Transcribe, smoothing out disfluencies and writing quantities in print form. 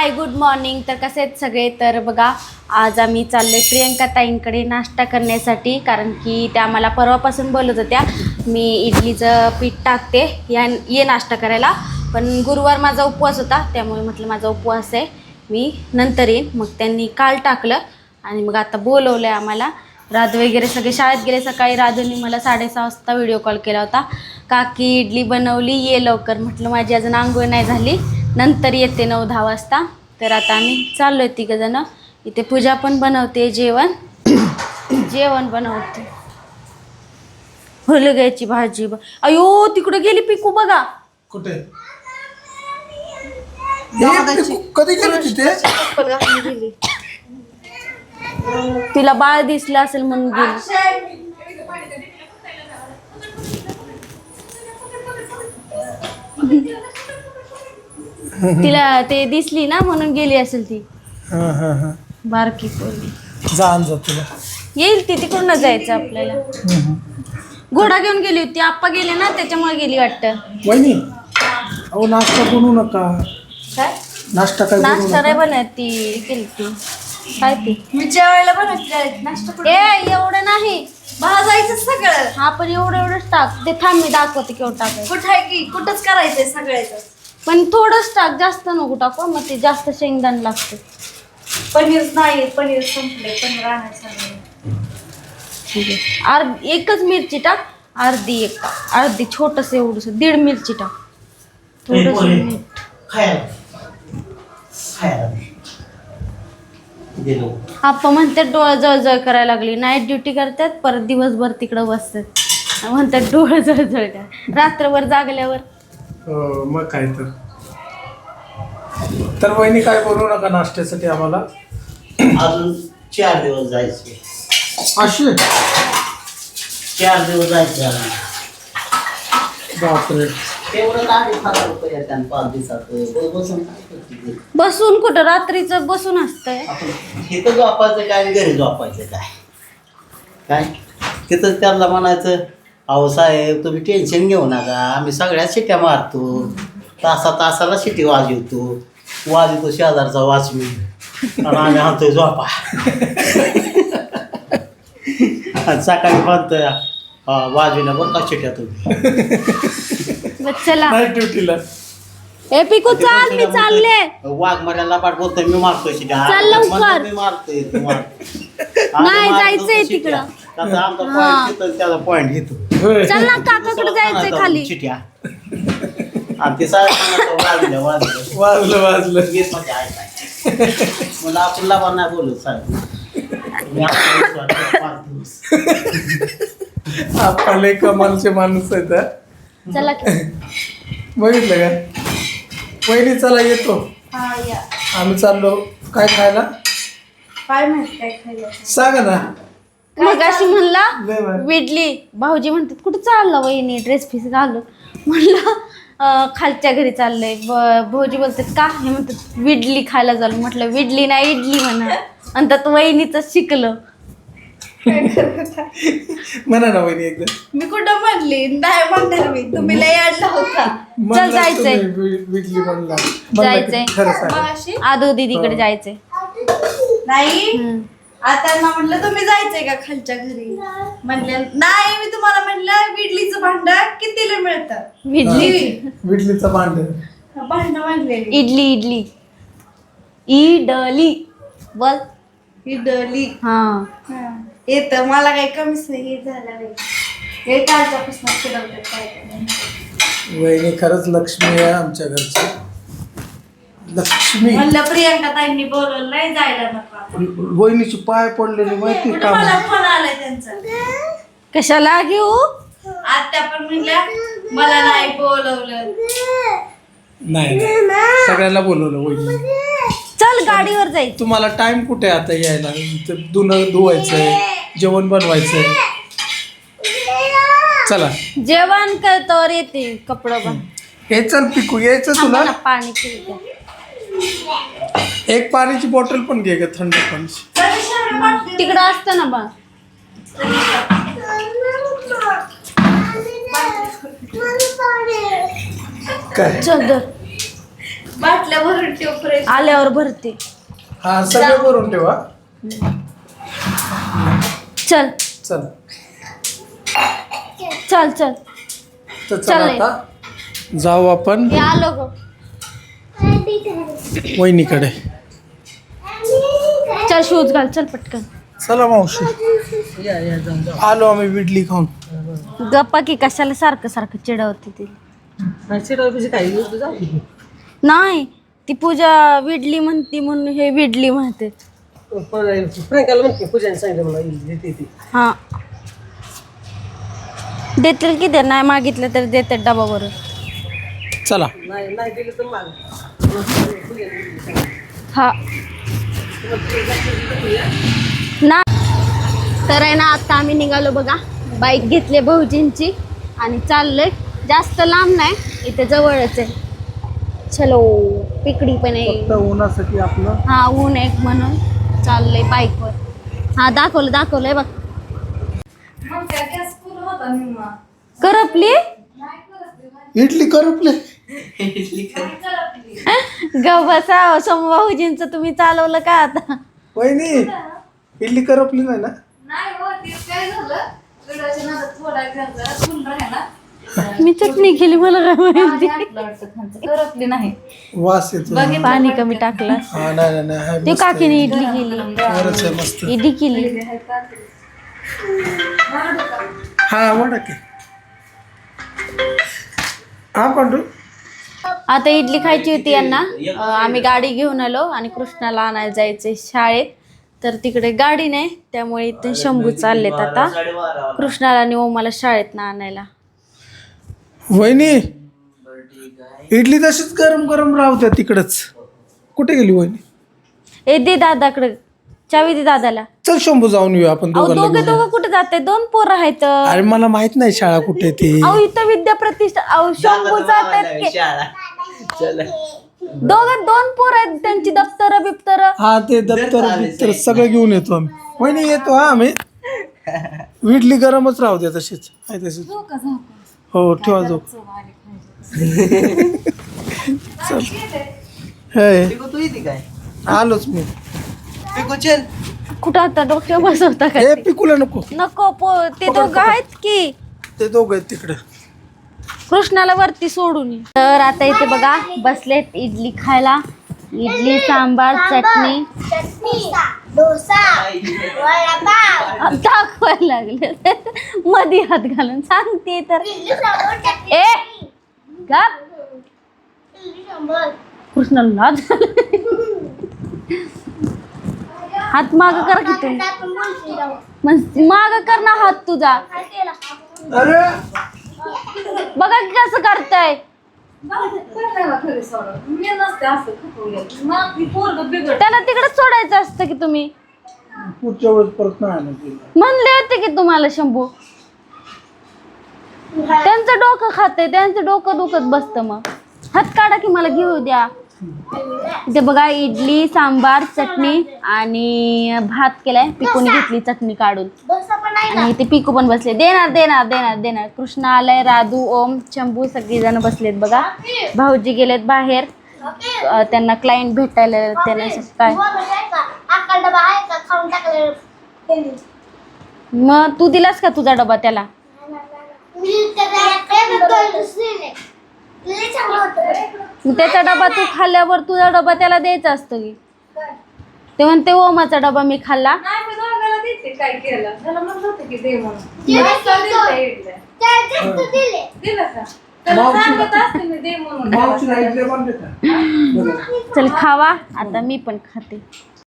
Hi good morning. तर कसे आहेत सगळे? तर बघा, आज आम्ही चाललोय प्रियंका ताईंकडे नाश्ता करण्यासाठी, कारण की त्या मला परवापासून बोलत होत्या मी इडलीचं पीठ टाकते ये नाश्ता करायला. पण गुरुवार माझा उपवास होता, त्यामुळे म्हटलं माझा उपवास आहे, मी नंतर येईन. मग त्यांनी काल टाकलं आणि मग आता बोलवलं आहे आम्हाला. राधू वगैरे सगळे शाळेत गेले. सकाळी राधूंनी मला 6:30 वाजता व्हिडिओ कॉल केला होता, काकी इडली बनवली ये लवकर. म्हटलं माझी अजून आंघोळ नाही झाली, नंतर येते 9-10 वाजता. तर आता आम्ही चाललो आहे तिघंजणं. इथे पूजा पण बनवते जेवण बनवते. हुलग्याची भाजी. अयो तिकडे गेली पिकू बघा. कुठे कधी गेली तिथे? तिला बाळ दिसलं असेल म्हणून गेली. तिला ते दिसली ना म्हणून गेली असेल ती. बारकी पोरगी जाण जा तुला येईल ती, तिकडूनच जायचं आपल्याला. घोडा घेऊन गेली होती, आप्पा गेले ना त्याच्यामुळे गेली वाटतं. वहिनी अहो नाश्ता बनवू नका. काय नाश्ता काय बनवू नाश्ता नाही नका. बनत ती केली ती. काय ती मी जेवायला बनवते नाश्ता. एवढं नाही भाजायचं सगळं. हा पण एवढंच टाक. ते थांब मी दाखवते केवढं टाकायचं. कुठं आहे की कुठंच करायचंय सगळ्याचं. पण थोडंच टाक, जास्त नको टाकू, मग ते जास्त शेंगदाण लागते. पनीर नाही, पनीर संपले, पनीर आणायचं. ठीक आहे, एकच मिरची टाक. अर्धी छोटस एवढंस 1.5 मिरची टाक. थोडस मीठ. आप्पा म्हणतात डोळा जळजळ करायला लागली. नाईट ड्युटी करतात, परत दिवसभर तिकडं बसतात, म्हणतात डोळा जळजळ काय रात्रभर जागल्यावर. मग काय तर वहिनी काय बनवू नका नाश्त्यासाठी आम्हाला. अजून 4 दिवस जायचे. असे 4 दिवस जायचे अजून. बापरे. तेवढं 10,000 येतात 5 दिवसात. बसून काय करते? बसून कुठं, रात्रीचं बसून असतंय. आपण इथं झोपायचं काय आणि घरी झोपायचं काय तिथं त्यांना म्हणायचं अहो साहेब तुम्ही टेन्शन घेऊ नका, आम्ही सगळ्यात शिट्या मारतो, तासाला शिटी वाजवतो शेजारचा वाचमी आणि आम्ही आणतोय झोपा. आणि सकाळी म्हणतोय वाजवीला बरं का शिट्या तुम्ही. चला नाईट ड्युटीला. ए पिकू चाल, मी चालले. वाघ मारायला पाठ बोलतोय मी मारतोय शिट्या. चल लवकर. मी मारतोय नाही जायचंय तिकडं. आमचा पॉईंट घेतो त्याचा पॉईंट घेतो. चल ना, काकाकडे जायचंय खाली. चिट्या आणि ते वाजलं वाजलं घेत मध्ये ऐकाय मला आपण लाभा नाही बोलत साहेब. आपले कमालचे माणूस आहेत हा. चला बघितलं का वहिनी? चला येतो हा या. आम्ही चाललो. काय खायला काय माहिती काय खायला. सांगा ना. मग अशी म्हणला लय भारी. विडली. भाऊजी म्हणतात कुठं चाललं वहिनी, ड्रेस पीस घालून. म्हणलं खालच्या घरी चाललंय. भाऊजी बोलतात का? हे म्हणतात विडली खायला चालू. म्हटलं विडली नाही इडली म्हणा. आणि त्यात वहिनीच शिकलं. म्हणा ना वहिनी एकदा. मी कुठं म्हणली नाही म्हणणार मी. तुम्ही लय आणला होता. म्हणलं जायचंय. तुम्ही विडली म्हणला. जायचंय. खरं सांगा. मगाशी आदू दीदीकडे जायचंय. नाही आता ना म्हटलं तुम्ही जायचंय का खालच्या घरी. म्हणलं नाही, मी तुम्हाला म्हणलं विडलीचं भांड कितीला मिळतं. विडली विडलीचं भांड. भांड म्हणले इडली बोल. इडली. हा येतं मला काही कमीच नाही. हे झालं नाही, हे कालच्यापासून फिरवतात काय काय. वहिनी खरंच लक्ष्मी आहे आमच्या घरची. लक्ष्मी. म्हणलं प्रियंका ताईंनी बोलवलं नाही जायला नको. वहिनीची पाय पडलेली माहिती का? मला फोन आलाय त्यांचा. कशाला घेऊ? आत्या पण म्हणल्या मला नाही बोलवलं. नाही सगळ्याला बोलवलं वहिनी. चल गाडीवर जायचं. तुम्हाला टाइम कुठे आता यायला? इथं धुणं धुवायचंय, जेवण बनवायचंय. चला जेवण करतो येते कपडं बन. हे चल पिकू यायचं तुला. पाणी पिऊ. एक पाण्याची बॉटल पण घे ग, थंड पाणी. तिकडं असतं ना बा. काय चल दर बाटल्या भरून ठेव फ्रेश. आल्यावर भरते. हा सगळं भरून ठेवा. चल चल चल चल तर चल चाललंय. आता जाऊ आपण हे आलो ग. वहिनीकडे. चल शूज घाल चल पटकन. चला मावशी आलो आम्ही इडली खाऊन. गप्पा की कशाला सारखं सारखं चिडवते ती. नाही ती पूजा विडली म्हणती म्हणून हे विडली म्हणते. हा देतील की ते नाही मागितलं तर देतात डबा भरून. चला हा ना तर आहे ना आता आम्ही निघालो बघा. बाईक घेतली भाऊजींची आणि चाललोय. जास्त लांब नाही इथे जवळच आहे. चलो पिकडी पण आहे. फक्त उन्हासाठी आपलं हा ऊन एक म्हणून चाललंय बाईकवर. हा दाखवलंय बघ. करपली इडली करपले. गवसा भाऊजींचं तुम्ही चालवलं का आता. वहिनी इडली करपली नाही ना. मी चटणी केली मला काय माहिती. करपली नाही. वास येतो. पाणी कमी टाकलं. हा नाही नाही हाय ते मस्त काकीने आहे. इडली केली. वरच आहे मस्त. इडली केली. हा वडा की. हा पांडू आता इडली खायची होती यांना. आम्ही गाडी घेऊन आलो आणि कृष्णाला आणायला जायचंय शाळेत. तर तिकडे गाडी नाही त्यामुळे इथे शंभू चाललेत आता कृष्णाला आणि ओमाला शाळेत ना आणायला. वहिनी इडली तशीच गरम गरम राहत्या तिकडच. कुठे गेली वहिनी. ए दे दादाकडे चावी दे दादाला. चल शंभू जाऊन येऊ आपण अहो दोघांना. दोघं कुठे जाते. 2 पोरं आहेत. अरे मला माहित नाही शाळा कुठे ती. अहो इथं विद्या प्रतिष्ठा. अहो शंभू जातात दोघं 2 पोरं आहेत त्यांची दप्तर बिप्तर. हा ते दप्तर बिप्तर सगळं घेऊन येतो आम्ही. वहिनी येतो हा आम्ही. इडली गरमच राहू द्या तशीच आहे तशीच. हो ठेवा जो. चल हे तू येते काय आलोच मी. कुठं आता डोक्यावर बसवता का. हे पिकूला नको. नको ते दोघं आहेत की. ते दोघं आहेत तिकडे. कृष्णाला वरती सोडून ये. तर आता इथे बघा बसलेत इडली खायला. इडली सांबार चटणी दाखवायला लागले मध्ये हात घालून सांगते तर. ए गप. कृष्णाला लाज हात माग कर की तू. माग कर ना हात तुझा. अरे बघा की कसं करताय. त्याला तिकडे सोडायचं असतं की तुम्ही. पुढच्या वेळेस परत नाही आणत तिला. म्हणले होते की तुम्हाला शंभू. त्यांचं डोकं खाते त्यांचं डोकं दुखत बसतं. मग हात काढा की मला घेऊ द्या. इथे बघा इडली सांबार चटणी आणि भात केलाय. पिकूने घेतली चटणी काढून आणि इथे पिकू पण बसले. देणार देणार देणार देणार. कृष्णा आलाय. राधू ओम शंभू सगळीजण बसलेत बघा. भाऊजी गेलेत बाहेर. त्यांना क्लायंट भेटायला त्यांना काय. मग तू दिलास का तुझा डबा त्याला. त्याचा डबा तू खाल्ल्यावर तुझा डबा त्याला द्यायचा असतो की. ते म्हणते ओमाचा डबा मी खाल्ला. चल खावा आता मी पण खाते.